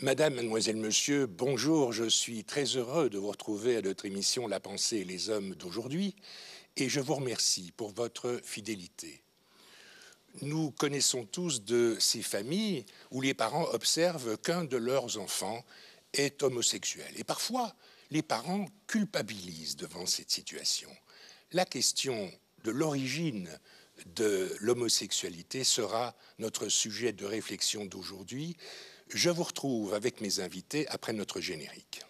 Madame, mademoiselle, monsieur, bonjour, je suis très heureux de vous retrouver à notre émission La pensée et les hommes d'aujourd'hui et je vous remercie pour votre fidélité. Nous connaissons tous de ces familles où les parents observent qu'un de leurs enfants est homosexuel et parfois les parents culpabilisent devant cette situation. La question de l'origine de l'homosexualité sera notre sujet de réflexion d'aujourd'hui. Je vous retrouve avec mes invités après notre générique.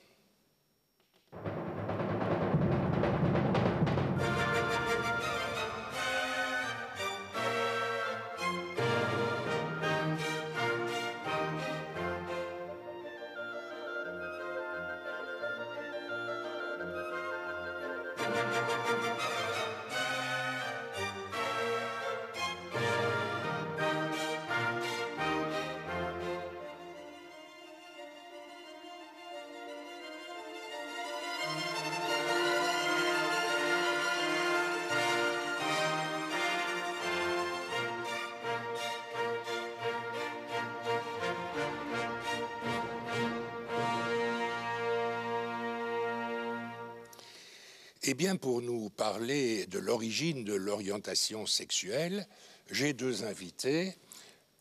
Eh bien, pour nous parler de l'origine de l'orientation sexuelle, j'ai deux invités.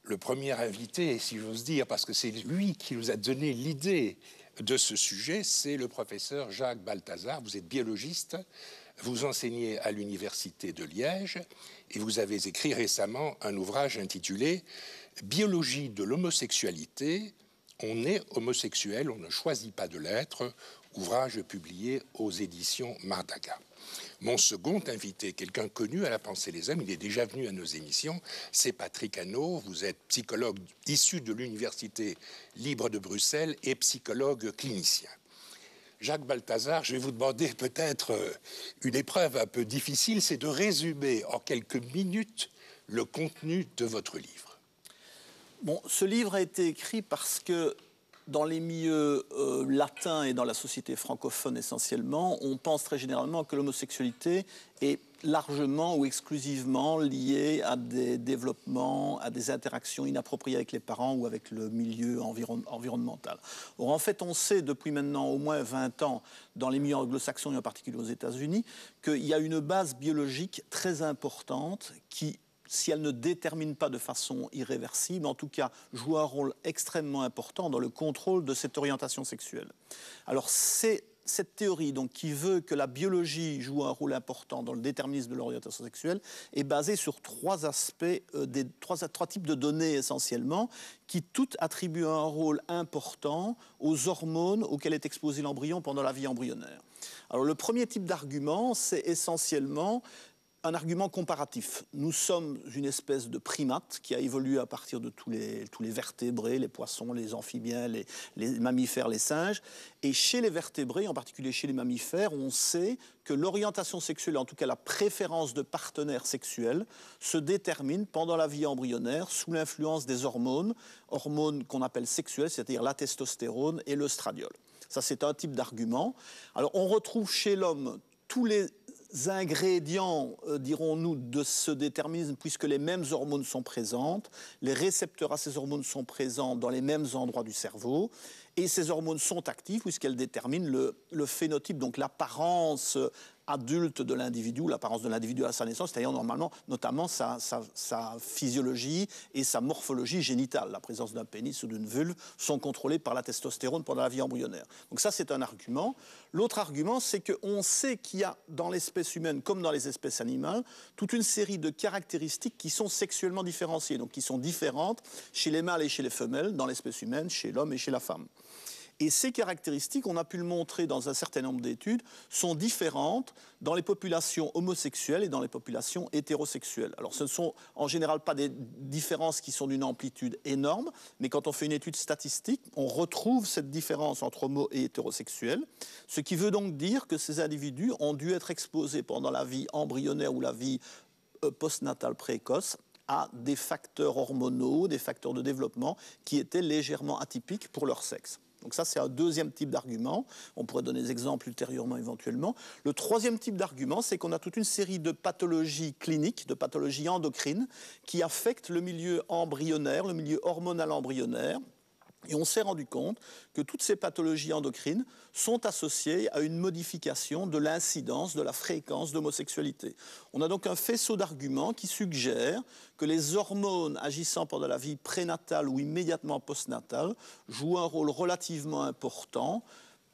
Le premier invité, si j'ose dire, parce que c'est lui qui nous a donné l'idée de ce sujet, c'est le professeur Jacques Balthazar. Vous êtes biologiste, vous enseignez à l'Université de Liège et vous avez écrit récemment un ouvrage intitulé « Biologie de l'homosexualité, on est homosexuel, on ne choisit pas de l'être », ouvrage publié aux éditions Mardaga. Mon second invité, quelqu'un connu à La Pensée des Hommes, il est déjà venu à nos émissions, c'est Patrick Hanot. Vous êtes psychologue issu de l'Université libre de Bruxelles et psychologue clinicien. Jacques Balthazar, je vais vous demander peut-être une épreuve un peu difficile, c'est de résumer en quelques minutes le contenu de votre livre. Bon, ce livre a été écrit parce que dans les milieux latins et dans la société francophone essentiellement, on pense très généralement que l'homosexualité est largement ou exclusivement liée à des développements, à des interactions inappropriées avec les parents ou avec le milieu environnemental. Or, en fait, on sait depuis maintenant au moins 20 ans, dans les milieux anglo-saxons et en particulier aux États-Unis, qu'il y a une base biologique très importante qui, si elle ne détermine pas de façon irréversible, en tout cas joue un rôle extrêmement important dans le contrôle de cette orientation sexuelle. Alors c'est cette théorie donc, qui veut que la biologie joue un rôle important dans le déterminisme de l'orientation sexuelle est basée sur trois aspects, trois types de données essentiellement, qui toutes attribuent un rôle important aux hormones auxquelles est exposé l'embryon pendant la vie embryonnaire. Alors le premier type d'argument, c'est essentiellement un argument comparatif. Nous sommes une espèce de primate qui a évolué à partir de tous les vertébrés, les poissons, les amphibiens, les mammifères, les singes. Et chez les vertébrés, en particulier chez les mammifères, on sait que l'orientation sexuelle, en tout cas la préférence de partenaires sexuels, se détermine pendant la vie embryonnaire sous l'influence des hormones qu'on appelle sexuelles, c'est-à-dire la testostérone et l'œstradiol. Ça, c'est un type d'argument. Alors, on retrouve chez l'homme tous les ingrédients, dirons-nous, de ce déterminisme, puisque les mêmes hormones sont présentes, les récepteurs à ces hormones sont présents dans les mêmes endroits du cerveau, et ces hormones sont actives puisqu'elles déterminent le phénotype, donc l'apparence adulte de l'individu, l'apparence de l'individu à sa naissance, c'est-à-dire notamment sa physiologie et sa morphologie génitale. La présence d'un pénis ou d'une vulve sont contrôlées par la testostérone pendant la vie embryonnaire. Donc ça, c'est un argument. L'autre argument, c'est qu'on sait qu'il y a dans l'espèce humaine, comme dans les espèces animales, toute une série de caractéristiques qui sont sexuellement différenciées, donc qui sont différentes chez les mâles et chez les femelles, dans l'espèce humaine, chez l'homme et chez la femme. Et ces caractéristiques, on a pu le montrer dans un certain nombre d'études, sont différentes dans les populations homosexuelles et dans les populations hétérosexuelles. Alors ce ne sont en général pas des différences qui sont d'une amplitude énorme, mais quand on fait une étude statistique, on retrouve cette différence entre homo et hétérosexuels, ce qui veut donc dire que ces individus ont dû être exposés pendant la vie embryonnaire ou la vie postnatale précoce à des facteurs hormonaux, des facteurs de développement qui étaient légèrement atypiques pour leur sexe. Donc ça, c'est un deuxième type d'argument. On pourrait donner des exemples ultérieurement, éventuellement. Le troisième type d'argument, c'est qu'on a toute une série de pathologies cliniques, de pathologies endocrines, qui affectent le milieu embryonnaire, le milieu hormonal embryonnaire, Et on s'est rendu compte que toutes ces pathologies endocrines sont associées à une modification de l'incidence, de la fréquence d'homosexualité. On a donc un faisceau d'arguments qui suggèrent que les hormones agissant pendant la vie prénatale ou immédiatement postnatale jouent un rôle relativement important,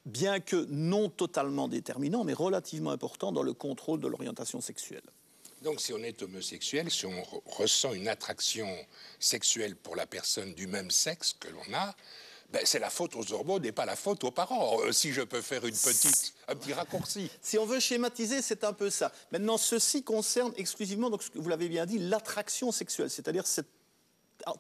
bien que non totalement déterminant, mais relativement important dans le contrôle de l'orientation sexuelle. Donc, si on est homosexuel, si on ressent une attraction sexuelle pour la personne du même sexe que l'on a, ben, c'est la faute aux hormones et pas la faute aux parents, si je peux faire un petit raccourci. Si on veut schématiser, c'est un peu ça. Maintenant, ceci concerne exclusivement, donc, vous l'avez bien dit, l'attraction sexuelle, c'est-à-dire cette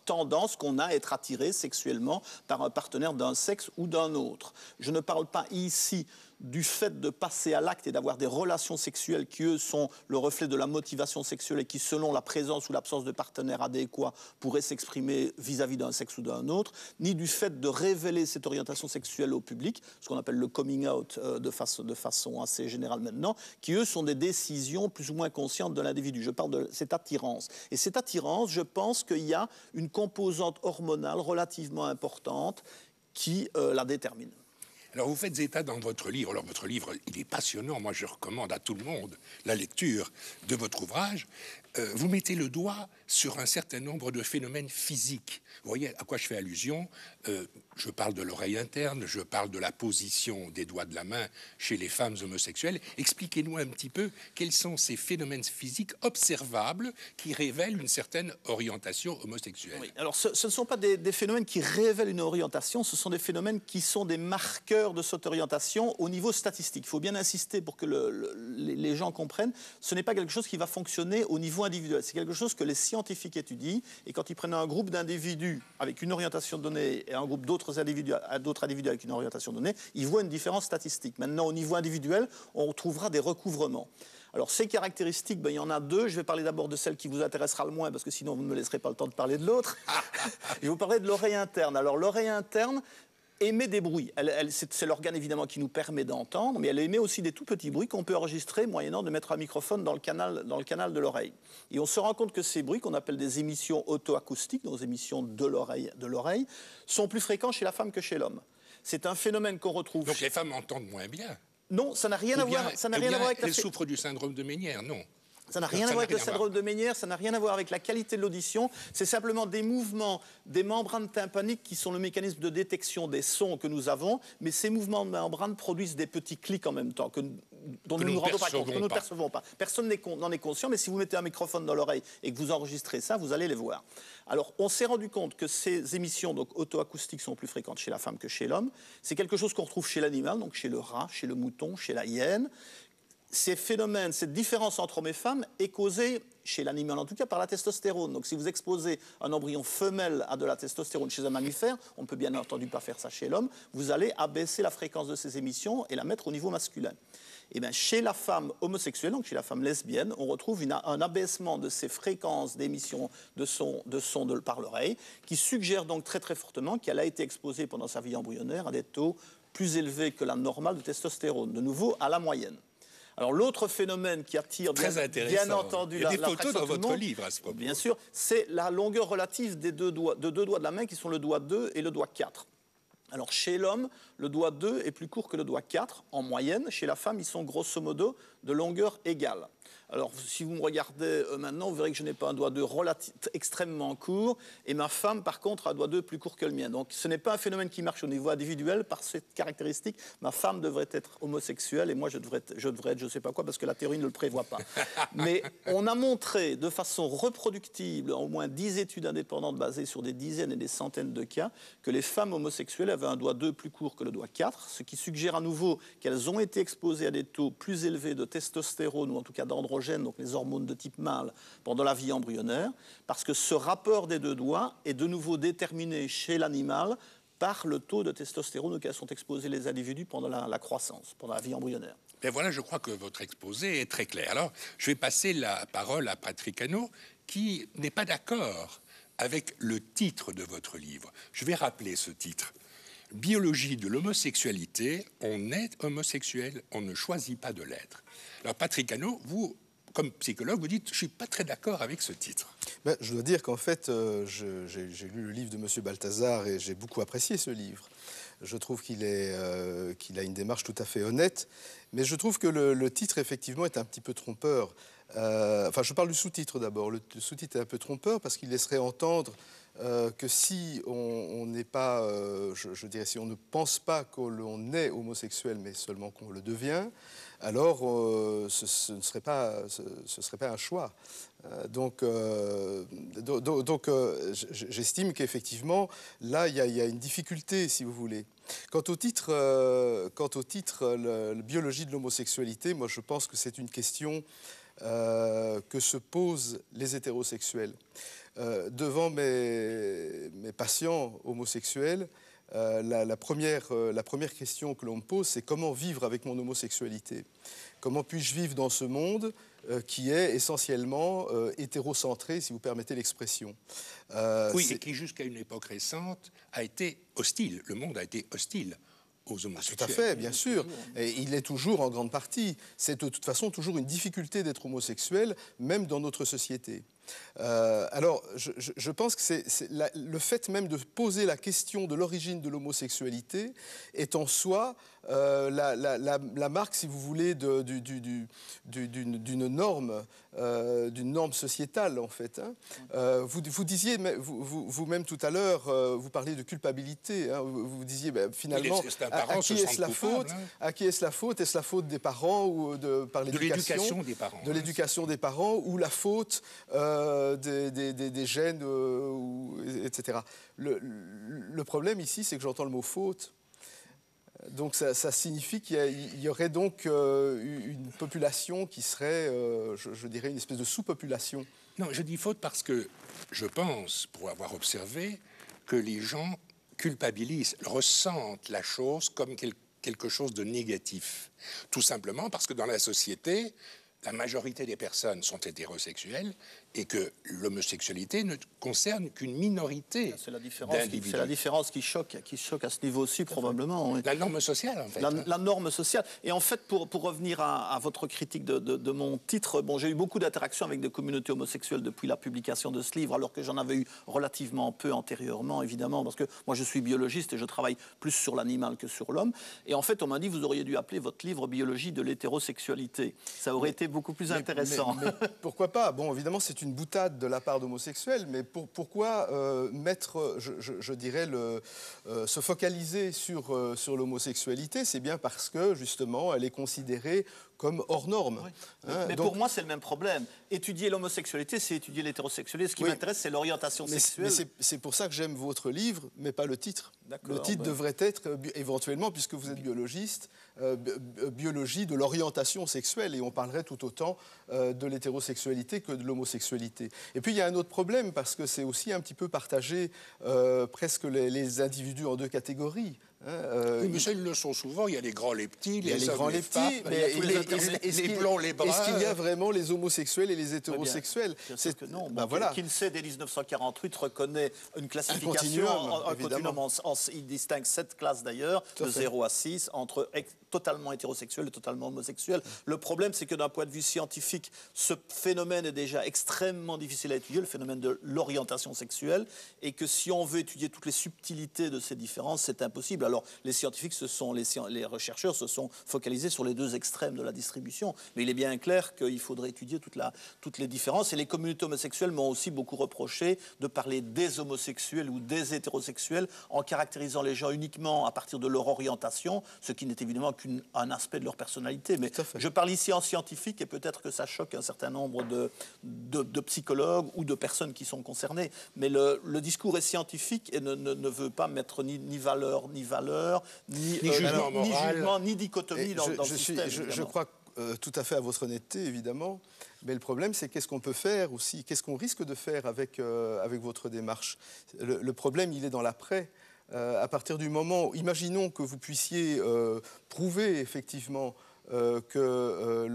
tendance qu'on a à être attiré sexuellement par un partenaire d'un sexe ou d'un autre. Je ne parle pas ici du fait de passer à l'acte et d'avoir des relations sexuelles qui, eux, sont le reflet de la motivation sexuelle et qui, selon la présence ou l'absence de partenaire adéquat, pourraient s'exprimer vis-à-vis d'un sexe ou d'un autre, ni du fait de révéler cette orientation sexuelle au public, ce qu'on appelle le coming out de façon assez générale maintenant, qui, eux, sont des décisions plus ou moins conscientes de l'individu. Je parle de cette attirance. Et cette attirance, je pense qu'il y a une composante hormonale relativement importante qui la détermine. Alors, vous faites état dans votre livre. Alors, votre livre, il est passionnant. Moi, je recommande à tout le monde la lecture de votre ouvrage. Vous mettez le doigt sur un certain nombre de phénomènes physiques. Vous voyez à quoi je fais allusion? Je parle de l'oreille interne, je parle de la position des doigts de la main chez les femmes homosexuelles. Expliquez-nous un petit peu quels sont ces phénomènes physiques observables qui révèlent une certaine orientation homosexuelle. Oui, alors ce ne sont pas des phénomènes qui révèlent une orientation, ce sont des phénomènes qui sont des marqueurs de cette orientation au niveau statistique. Il faut bien insister pour que les gens comprennent. Ce n'est pas quelque chose qui va fonctionner au niveau individuel. C'est quelque chose que les scientifiques étudient et quand ils prennent un groupe d'individus avec une orientation donnée et un groupe d'autres individus avec une orientation donnée, ils voient une différence statistique. Maintenant, au niveau individuel, on trouvera des recouvrements. Alors, ces caractéristiques, il y en a deux. Je vais parler d'abord de celle qui vous intéressera le moins, parce que sinon, vous ne me laisserez pas le temps de parler de l'autre. Je vais vous parler de l'oreille interne. Alors, l'oreille interne émet des bruits. C'est l'organe, évidemment, qui nous permet d'entendre, mais elle émet aussi des tout petits bruits qu'on peut enregistrer moyennant de mettre un microphone dans le canal de l'oreille. Et on se rend compte que ces bruits, qu'on appelle des émissions auto-acoustiques, nos émissions de l'oreille, sont plus fréquents chez la femme que chez l'homme. C'est un phénomène qu'on retrouve... Donc les femmes entendent moins bien. Non, ça n'a rien à voir avec elles souffrent du syndrome de Ménière, non. Ça n'a rien à voir avec le syndrome de Ménière, ça n'a rien à voir avec la qualité de l'audition. C'est simplement des mouvements des membranes tympaniques qui sont le mécanisme de détection des sons que nous avons, mais ces mouvements de membrane produisent des petits clics en même temps dont nous ne nous rendons pas compte, que nous ne percevons pas. Personne n'en est conscient, mais si vous mettez un microphone dans l'oreille et que vous enregistrez ça, vous allez les voir. Alors, on s'est rendu compte que ces émissions donc auto-acoustiques sont plus fréquentes chez la femme que chez l'homme. C'est quelque chose qu'on retrouve chez l'animal, donc chez le rat, chez le mouton, chez la hyène. Ces phénomènes, cette différence entre hommes et femmes est causée, chez l'animal en tout cas, par la testostérone. Donc si vous exposez un embryon femelle à de la testostérone chez un mammifère, on ne peut bien entendu pas faire ça chez l'homme, vous allez abaisser la fréquence de ces émissions et la mettre au niveau masculin. Et bien, chez la femme homosexuelle, donc chez la femme lesbienne, on retrouve un abaissement de ces fréquences d'émissions de son par l'oreille, qui suggère donc très très fortement qu'elle a été exposée pendant sa vie embryonnaire à des taux plus élevés que la normale de testostérone, de nouveau à la moyenne. Alors l'autre phénomène qui attire bien entendu l'attraction. Il y a des photos dans votre livre à ce propos. Bien sûr, c'est la longueur relative des deux doigts de la main qui sont le doigt 2 et le doigt 4. Alors chez l'homme, le doigt 2 est plus court que le doigt 4 en moyenne. Chez la femme, ils sont grosso modo de longueur égale. Alors, si vous me regardez maintenant, vous verrez que je n'ai pas un doigt 2 extrêmement court, et ma femme, par contre, a un doigt 2 plus court que le mien. Donc, ce n'est pas un phénomène qui marche au niveau individuel. Par cette caractéristique, ma femme devrait être homosexuelle, et moi, je devrais être, je ne sais pas quoi, parce que la théorie ne le prévoit pas. Mais on a montré de façon reproductible, en au moins 10 études indépendantes basées sur des dizaines et des centaines de cas, que les femmes homosexuelles avaient un doigt 2 plus court que le doigt 4, ce qui suggère à nouveau qu'elles ont été exposées à des taux plus élevés de testostérone, ou en tout cas d'androgène, donc les hormones de type mâle, pendant la vie embryonnaire, parce que ce rapport des deux doigts est de nouveau déterminé chez l'animal par le taux de testostérone auquel sont exposés les individus pendant la croissance, pendant la vie embryonnaire. Et voilà, je crois que votre exposé est très clair. Alors, je vais passer la parole à Patrick Hano, qui n'est pas d'accord avec le titre de votre livre. Je vais rappeler ce titre. Biologie de l'homosexualité, on est homosexuel, on ne choisit pas de l'être. Alors, Patrick Hano, vous comme psychologue, vous dites, je ne suis pas très d'accord avec ce titre. Ben, je dois dire qu'en fait, j'ai lu le livre de M. Balthazar et j'ai beaucoup apprécié ce livre. Je trouve qu'il a une démarche tout à fait honnête, mais je trouve que le titre, effectivement, est un petit peu trompeur. Enfin, je parle du sous-titre d'abord. Le sous-titre est un peu trompeur parce qu'il laisserait entendre que si on n'est pas, je dirais, si on ne pense pas que l'on est homosexuel, mais seulement qu'on le devient, alors ce ne serait pas un choix. J'estime qu'effectivement, là, il y a une difficulté, si vous voulez. Quant au titre, la biologie de l'homosexualité, moi, je pense que c'est une question que se posent les hétérosexuels. Devant mes patients homosexuels, la première question que l'on me pose, c'est comment vivre avec mon homosexualité? Comment puis-je vivre dans ce monde qui est essentiellement hétérocentré, si vous permettez l'expression? Oui, et qui, jusqu'à une époque récente, a été hostile. Le monde a été hostile aux homosexuels. Tout à fait, bien sûr. Et il l'est toujours en grande partie. C'est de toute façon toujours une difficulté d'être homosexuel, même dans notre société. Alors, je pense que le fait même de poser la question de l'origine de l'homosexualité est en soi la marque, si vous voulez, d'une norme sociétale, en fait. Hein. Vous disiez, vous-même tout à l'heure, vous parliez de culpabilité. Hein. Vous disiez, finalement, à qui est-ce la faute? À qui est-ce la faute? Est-ce la faute des parents ou par l'éducation des parents? De l'éducation des parents, ou la faute des gènes, etc. Le problème ici, c'est que j'entends le mot faute. Donc ça signifie qu'il y aurait donc une population qui serait, je dirais, une espèce de sous-population. Non, je dis faute parce que je pense, pour avoir observé, que les gens culpabilisent, ressentent la chose comme quelque chose de négatif. Tout simplement parce que dans la société, la majorité des personnes sont hétérosexuelles et que l'homosexualité ne concerne qu'une minorité d'individus. C'est la différence qui choque à ce niveau aussi, probablement. Oui. La norme sociale, en fait. La norme sociale. Et en fait, pour revenir à votre critique de mon titre, bon, j'ai eu beaucoup d'interactions avec des communautés homosexuelles depuis la publication de ce livre, alors que j'en avais eu relativement peu antérieurement, évidemment, parce que moi, je suis biologiste et je travaille plus sur l'animal que sur l'homme. Et en fait, on m'a dit, vous auriez dû appeler votre livre « Biologie de l'hétérosexualité ». Ça aurait été beaucoup plus intéressant. Mais pourquoi pas? Bon, évidemment, c'est une boutade de la part d'homosexuels, mais pourquoi mettre, je dirais, se focaliser sur l'homosexualité? C'est bien parce que, justement, elle est considérée comme hors norme. Oui. Hein, mais donc, pour moi, c'est le même problème. Étudier l'homosexualité, c'est étudier l'hétérosexualité. Ce qui m'intéresse, c'est l'orientation sexuelle. Mais c'est pour ça que j'aime votre livre, mais pas le titre. Le titre devrait être, éventuellement, puisque vous êtes biologiste, biologie de l'orientation sexuelle, et on parlerait tout autant de l'hétérosexualité que de l'homosexualité. Et puis, il y a un autre problème, parce que c'est aussi un petit peu partagé presque les individus en deux catégories. Oui, mais ça, ils le sont souvent. Il y a les grands, les petits, les grands, les petits, mais les blonds, les bruns. Est-ce qu'il y a vraiment les homosexuels et les hétérosexuels? C'est que non. Kinsey, dès 1948, reconnaît une classification, un continuum. Il distingue 7 classes d'ailleurs, de 0 à 6, entre totalement hétérosexuel et totalement homosexuel. Le problème, c'est que d'un point de vue scientifique, ce phénomène est déjà extrêmement difficile à étudier, le phénomène de l'orientation sexuelle, et que si on veut étudier toutes les subtilités de ces différences, c'est impossible. Alors, les scientifiques, les chercheurs se sont focalisés sur les deux extrêmes de la distribution, mais il est bien clair qu'il faudrait étudier toutes les différences, et les communautés homosexuelles m'ont aussi beaucoup reproché de parler des homosexuels ou des hétérosexuels en caractérisant les gens uniquement à partir de leur orientation, ce qui n'est évidemment qu'un aspect de leur personnalité. Mais je parle ici en scientifique, et peut-être que ça choque un certain nombre de psychologues ou de personnes qui sont concernées. Mais le discours est scientifique et ne veut pas mettre ni valeur, ni jugement, ni dichotomie dans le système. Je crois tout à fait à votre honnêteté, évidemment. Mais le problème, c'est qu'est-ce qu'on peut faire aussi, qu'est-ce qu'on risque de faire avec votre démarche. Le problème, il est dans l'après. À partir du moment, imaginons que vous puissiez prouver effectivement que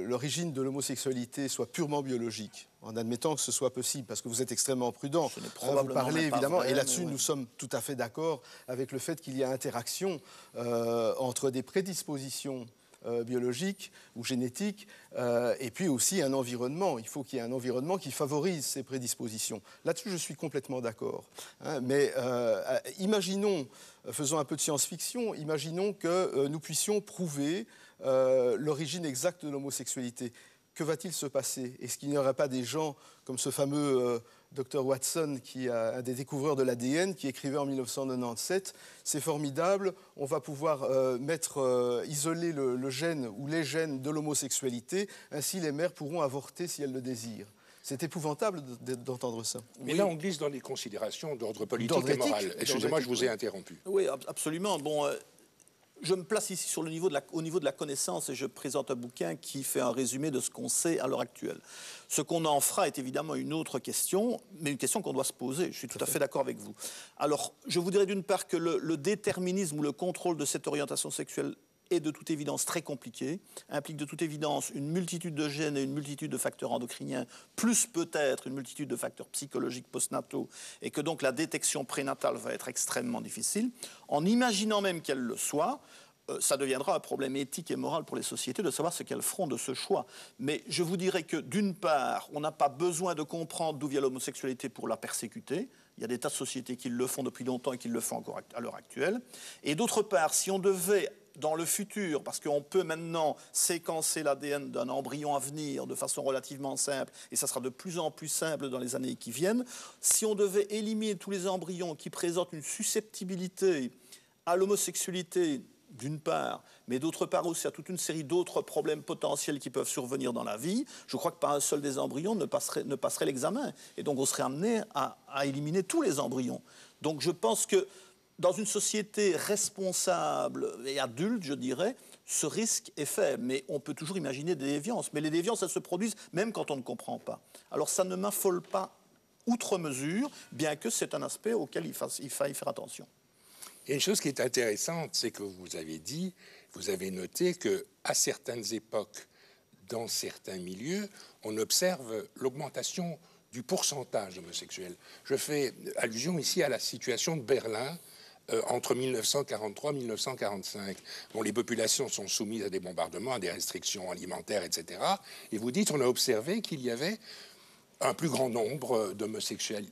l'origine de l'homosexualité soit purement biologique, en admettant que ce soit possible, parce que vous êtes extrêmement prudent. Vous parlez évidemment, vrai, et là-dessus nous sommes tout à fait d'accord avec le fait qu'il y a interaction entre des prédispositions biologique ou génétique, et puis aussi un environnement. Il faut qu'il y ait un environnement qui favorise ces prédispositions. Là-dessus, je suis complètement d'accord. Mais imaginons, faisons un peu de science-fiction, imaginons que nous puissions prouver l'origine exacte de l'homosexualité. Que va-t-il se passer? Est-ce qu'il n'y aurait pas des gens comme ce fameux Dr Watson, qui est un des découvreurs de l'ADN, qui écrivait en 1997 « C'est formidable, on va pouvoir isoler le gène ou les gènes de l'homosexualité, ainsi les mères pourront avorter si elles le désirent ». C'est épouvantable d'entendre ça. Mais là, on glisse dans des considérations d'ordre politique et moral. Excusez-moi, je vous ai interrompu. Oui, absolument. Bon, je me place ici sur le niveau au niveau de la connaissance et je présente un bouquin qui fait un résumé de ce qu'on sait à l'heure actuelle. Ce qu'on en fera est évidemment une autre question, mais une question qu'on doit se poser. Je suis tout à fait d'accord avec vous. Alors, je vous dirais d'une part que le déterminisme ou le contrôle de cette orientation sexuelle est de toute évidence très compliqué, implique de toute évidence une multitude de gènes et une multitude de facteurs endocriniens, plus peut-être une multitude de facteurs psychologiques postnataux, et que donc la détection prénatale va être extrêmement difficile. En imaginant même qu'elle le soit, ça deviendra un problème éthique et moral pour les sociétés de savoir ce qu'elles feront de ce choix. Mais je vous dirais que, d'une part, on n'a pas besoin de comprendre d'où vient l'homosexualité pour la persécuter. Il y a des tas de sociétés qui le font depuis longtemps et qui le font encore à l'heure actuelle. Et d'autre part, si on devait, dans le futur, parce qu'on peut maintenant séquencer l'ADN d'un embryon à venir de façon relativement simple, et ça sera de plus en plus simple dans les années qui viennent, si on devait éliminer tous les embryons qui présentent une susceptibilité à l'homosexualité, d'une part, mais d'autre part aussi à toute une série d'autres problèmes potentiels qui peuvent survenir dans la vie, je crois que pas un seul des embryons ne passerait l'examen. Et donc on serait amené à éliminer tous les embryons. Donc je pense que dans une société responsable et adulte, je dirais, ce risque est faible. Mais on peut toujours imaginer des déviances. Mais les déviances, elles se produisent même quand on ne comprend pas. Alors ça ne m'affole pas outre mesure, bien que c'est un aspect auquel il faille faire attention. Il y a une chose qui est intéressante, c'est que vous avez noté qu'à certaines époques, dans certains milieux, on observe l'augmentation du pourcentage d'homosexuels. Je fais allusion ici à la situation de Berlin entre 1943 et 1945, dont les populations sont soumises à des bombardements, à des restrictions alimentaires, etc. Et vous dites, on a observé qu'il y avait un plus grand nombre d'homosexuels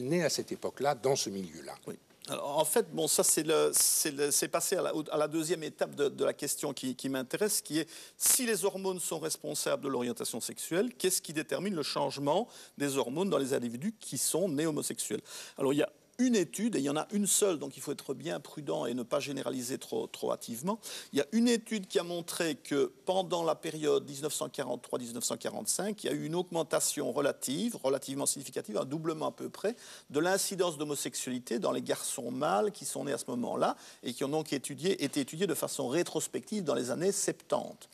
nés à cette époque-là, dans ce milieu-là. Oui. Alors, en fait, bon, ça c'est passé à la deuxième étape de la question qui m'intéresse, qui est si les hormones sont responsables de l'orientation sexuelle, qu'est-ce qui détermine le changement des hormones dans les individus qui sont nés homosexuels? Alors il y a une étude, et il y en a une seule, donc il faut être bien prudent et ne pas généraliser trop hâtivement. Il y a une étude qui a montré que pendant la période 1943-1945, il y a eu une augmentation relativement significative, un doublement à peu près, de l'incidence d'homosexualité dans les garçons mâles qui sont nés à ce moment-là et qui ont donc été étudiés de façon rétrospective dans les années 70.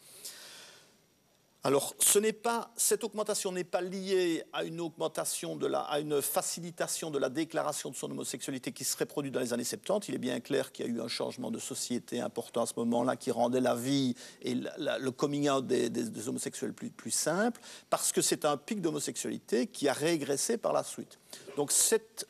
Alors, cette augmentation n'est pas liée à une facilitation de la déclaration de son homosexualité qui serait produite dans les années 70. Il est bien clair qu'il y a eu un changement de société important à ce moment-là qui rendait la vie et le coming out des homosexuels plus simple, parce que c'est un pic d'homosexualité qui a régressé par la suite. Donc, cette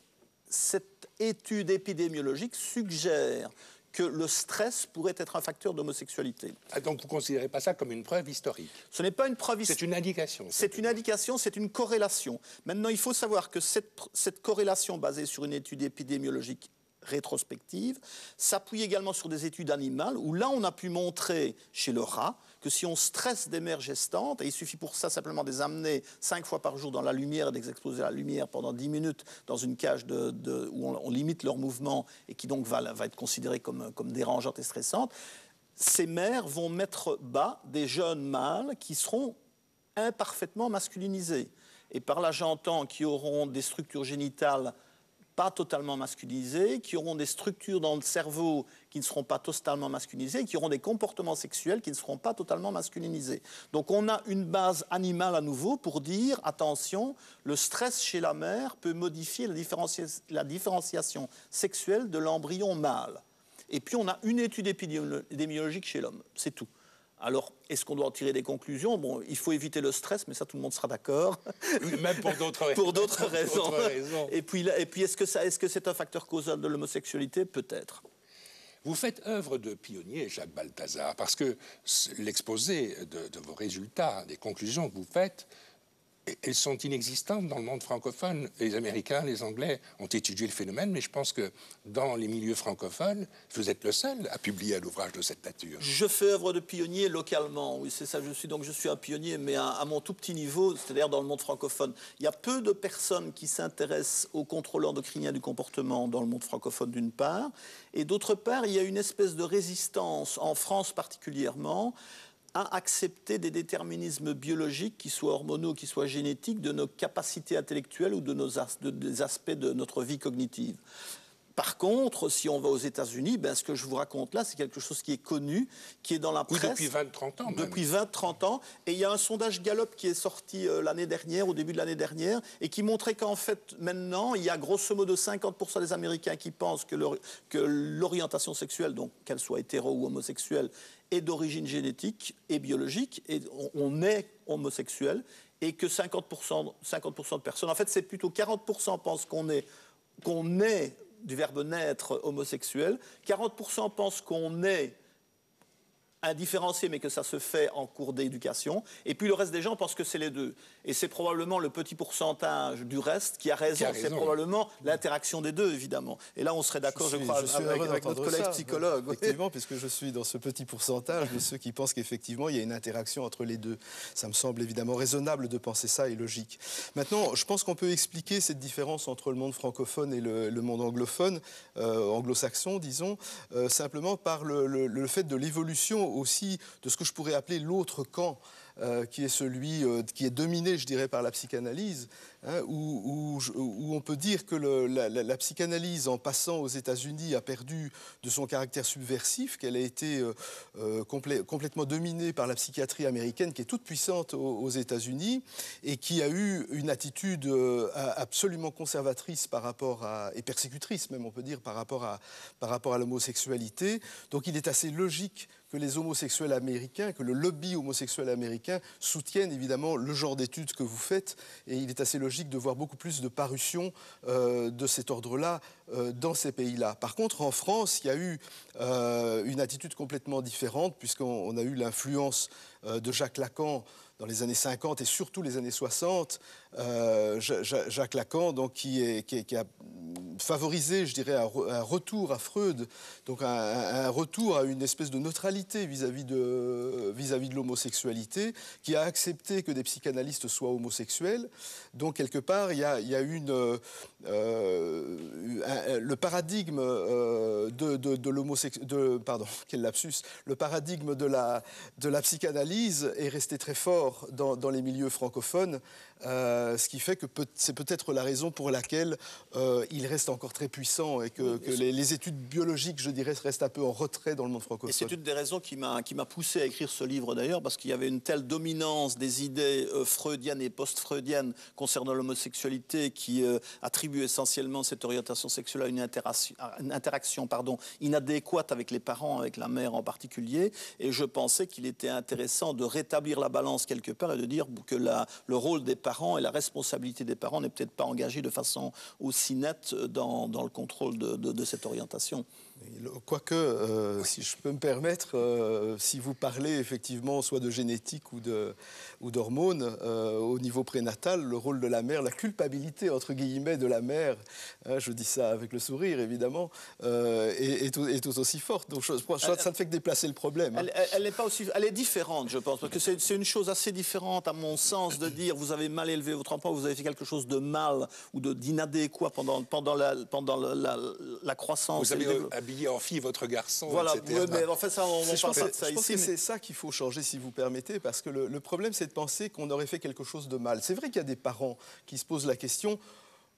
étude épidémiologique suggère que le stress pourrait être un facteur d'homosexualité. Ah, donc vous ne considérez pas ça comme une preuve historique? Ce n'est pas une preuve historique. C'est une indication. C'est une indication, c'est une corrélation. Maintenant, il faut savoir que cette corrélation basée sur une étude épidémiologique rétrospective s'appuie également sur des études animales où là, on a pu montrer chez le rat que si on stresse des mères gestantes, et il suffit pour ça simplement de les amener 5 fois par jour dans la lumière et de les exposer à la lumière pendant 10 minutes dans une cage où on limite leur mouvement et qui donc va être considérée comme dérangeante et stressante, ces mères vont mettre bas des jeunes mâles qui seront imparfaitement masculinisés. Et par là, j'entends qui auront des structures génitales pas totalement masculinisées, qui auront des structures dans le cerveau qui ne seront pas totalement masculinisées, qui auront des comportements sexuels qui ne seront pas totalement masculinisés. Donc on a une base animale à nouveau pour dire, attention, le stress chez la mère peut modifier la différenciation sexuelle de l'embryon mâle. Et puis on a une étude épidémiologique chez l'homme, c'est tout. Alors, est-ce qu'on doit en tirer des conclusions? Bon, il faut éviter le stress, mais ça, tout le monde sera d'accord. Oui, même pour d'autres raisons. Pour d'autres raisons. Et puis est-ce que c'est un facteur causal de l'homosexualité? Peut-être. Vous faites œuvre de pionnier, Jacques Balthazar, parce que l'exposé de vos résultats, des conclusions que vous faites, elles sont inexistantes dans le monde francophone. Les Américains, les Anglais ont étudié le phénomène, mais je pense que dans les milieux francophones, vous êtes le seul à publier un ouvrage de cette nature. Je fais œuvre de pionnier localement, oui, c'est ça, je suis un pionnier, mais à mon tout petit niveau, c'est-à-dire dans le monde francophone. Il y a peu de personnes qui s'intéressent au contrôle endocrinien du comportement dans le monde francophone, d'une part, et d'autre part, il y a une espèce de résistance, en France particulièrement, à accepter des déterminismes biologiques, qui soient hormonaux, qui soient génétiques, de nos capacités intellectuelles ou des aspects de notre vie cognitive. Par contre, si on va aux États-Unis, ce que je vous raconte là, c'est quelque chose qui est connu, qui est dans la presse. Oui, depuis 20-30 ans. Même. Depuis 20-30 ans. Et il y a un sondage Gallup qui est sorti l'année dernière, au début de l'année dernière, et qui montrait qu'en fait, maintenant, il y a grosso modo 50% des Américains qui pensent que l'orientation sexuelle, donc qu'elle soit hétéro ou homosexuelle, est d'origine génétique et biologique, et on est homosexuel, et que 50% de personnes, en fait, c'est plutôt 40% pensent qu'on est du verbe naître homosexuel, 40% pensent qu'on est indifférencié, mais que ça se fait en cours d'éducation, et puis le reste des gens pensent que c'est les deux. Et c'est probablement le petit pourcentage du reste qui a raison. C'est probablement l'interaction des deux, évidemment. Et là, on serait d'accord, je crois, avec notre collègue psychologue. Effectivement, puisque je suis dans ce petit pourcentage de ceux qui pensent qu'effectivement, il y a une interaction entre les deux. Ça me semble évidemment raisonnable de penser ça et logique. Maintenant, je pense qu'on peut expliquer cette différence entre le monde francophone et le monde anglophone, anglo-saxon, disons, simplement par le fait de l'évolution aussi de ce que je pourrais appeler l'autre camp, qui est celui qui est dominé, je dirais, par la psychanalyse, hein, où on peut dire que la psychanalyse, en passant aux États-Unis, a perdu de son caractère subversif, qu'elle a été complètement dominée par la psychiatrie américaine, qui est toute puissante aux États-Unis, et qui a eu une attitude absolument conservatrice par rapport à, et persécutrice même, on peut dire, par rapport à l'homosexualité. Donc il est assez logique que les homosexuels américains, que le lobby homosexuel américain soutienne évidemment le genre d'études que vous faites, et il est assez logique de voir beaucoup plus de parutions de cet ordre-là dans ces pays-là. Par contre, en France, il y a eu une attitude complètement différente, puisqu'on a eu l'influence de Jacques Lacan dans les années 50 et surtout les années 60, Jacques Lacan, donc, qui a favorisé, je dirais, un retour à Freud, donc un retour à une espèce de neutralité vis-à-vis de l'homosexualité, qui a accepté que des psychanalystes soient homosexuels. Donc, quelque part, il y a eu le paradigme le paradigme de la psychanalyse est resté très fort dans les milieux francophones, ce qui fait que c'est peut-être la raison pour laquelle il reste encore très puissant et que les études biologiques, je dirais, restent un peu en retrait dans le monde francophone. Et c'est une des raisons qui m'a poussé à écrire ce livre d'ailleurs, parce qu'il y avait une telle dominance des idées freudiennes et post-freudiennes concernant l'homosexualité qui attribue essentiellement cette orientation sexuelle à une interaction inadéquate avec les parents, avec la mère en particulier. Et je pensais qu'il était intéressant de rétablir la balance quelque part et de dire que le rôle des parents et la responsabilité des parents n'est peut-être pas engagée de façon aussi nette dans le contrôle de cette orientation. Quoique, si je peux me permettre, si vous parlez effectivement soit de génétique ou d'hormones, au niveau prénatal, le rôle de la mère, la culpabilité entre guillemets de la mère, je dis ça avec le sourire évidemment, est tout aussi forte. Donc ça ne fait que déplacer le problème. Hein. Elle est différente, je pense, parce que c'est une chose assez différente à mon sens de dire vous avez mal élevé votre enfant, vous avez fait quelque chose de mal ou d'inadéquat pendant la croissance. Vous avez habillé en fille votre garçon, voilà, etc. Oui, mais en fait, ça, on parle pas de ça ici. Je pense que c'est ça qu'il faut changer, si vous permettez, parce que le problème, c'est de penser qu'on aurait fait quelque chose de mal. C'est vrai qu'il y a des parents qui se posent la question,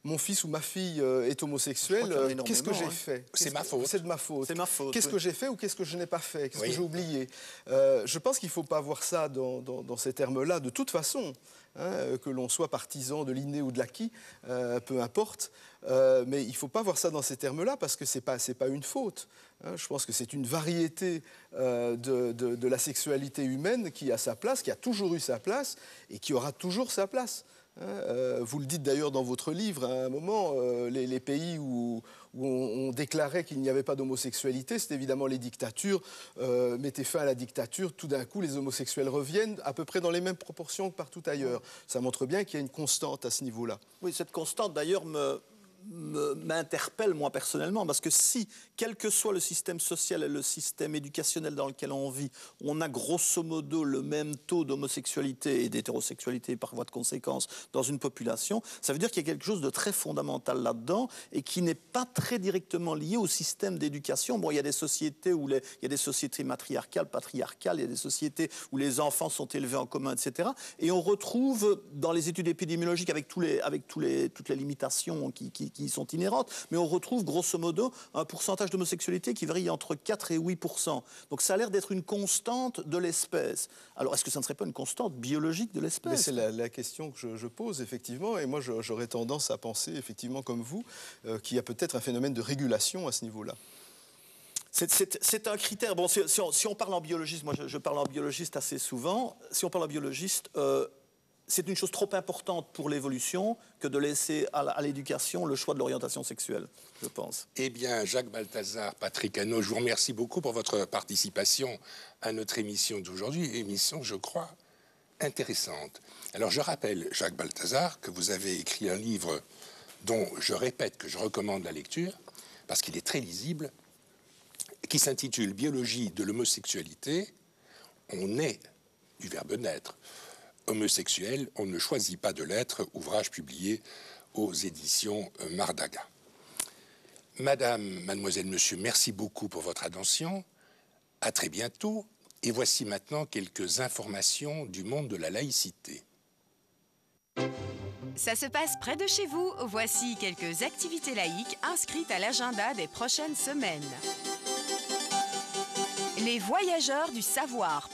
mon fils ou ma fille est homosexuel, qu'est-ce que j'ai fait? C'est ma faute. C'est de ma faute. C'est ma faute. Qu'est-ce que j'ai fait ou qu'est-ce que je n'ai pas fait? Qu'est-ce que j'ai oublié? Je pense qu'il ne faut pas voir ça dans ces termes-là, de toute façon. Hein, que l'on soit partisan de l'inné ou de l'acquis, peu importe. Mais il ne faut pas voir ça dans ces termes-là parce que ce n'est pas une faute. Hein. Je pense que c'est une variété de la sexualité humaine qui a sa place, qui a toujours eu sa place et qui aura toujours sa place. Vous le dites d'ailleurs dans votre livre, à un moment, les pays où on déclarait qu'il n'y avait pas d'homosexualité, c'est évidemment les dictatures, mettaient fin à la dictature, tout d'un coup les homosexuels reviennent à peu près dans les mêmes proportions que partout ailleurs. Ça montre bien qu'il y a une constante à ce niveau-là. Oui, cette constante d'ailleurs m'interpelle moi personnellement, parce que si, quel que soit le système social et le système éducationnel dans lequel on vit, on a grosso modo le même taux d'homosexualité et d'hétérosexualité par voie de conséquence dans une population, ça veut dire qu'il y a quelque chose de très fondamental là-dedans et qui n'est pas très directement lié au système d'éducation. Bon, il y a des sociétés il y a des sociétés matriarcales, patriarcales, il y a des sociétés où les enfants sont élevés en commun, etc. Et on retrouve dans les études épidémiologiques, avec toutes les limitations qui sont inhérentes, mais on retrouve grosso modo un pourcentage d'homosexualité qui varie entre 4 et 8%. Donc ça a l'air d'être une constante de l'espèce. Alors est-ce que ça ne serait pas une constante biologique de l'espèce? Mais c'est la question que je pose, effectivement, et moi j'aurais tendance à penser, effectivement, comme vous, qu'il y a peut-être un phénomène de régulation à ce niveau-là. C'est un critère. Bon, si on parle en biologiste, moi je parle en biologiste assez souvent, si on parle en biologiste, c'est une chose trop importante pour l'évolution que de laisser à l'éducation le choix de l'orientation sexuelle, je pense. Eh bien, Jacques Balthazar, Patrick Hannot, je vous remercie beaucoup pour votre participation à notre émission d'aujourd'hui, émission, je crois, intéressante. Alors, je rappelle, Jacques Balthazar, que vous avez écrit un livre dont je répète que je recommande la lecture, parce qu'il est très lisible, qui s'intitule « Biologie de l'homosexualité ». On est, du verbe naître, homosexuel, on ne choisit pas de l'être, ouvrage publié aux éditions Mardaga. Madame, mademoiselle, monsieur, merci beaucoup pour votre attention. À très bientôt. Et voici maintenant quelques informations du monde de la laïcité. Ça se passe près de chez vous. Voici quelques activités laïques inscrites à l'agenda des prochaines semaines. Les voyageurs du savoir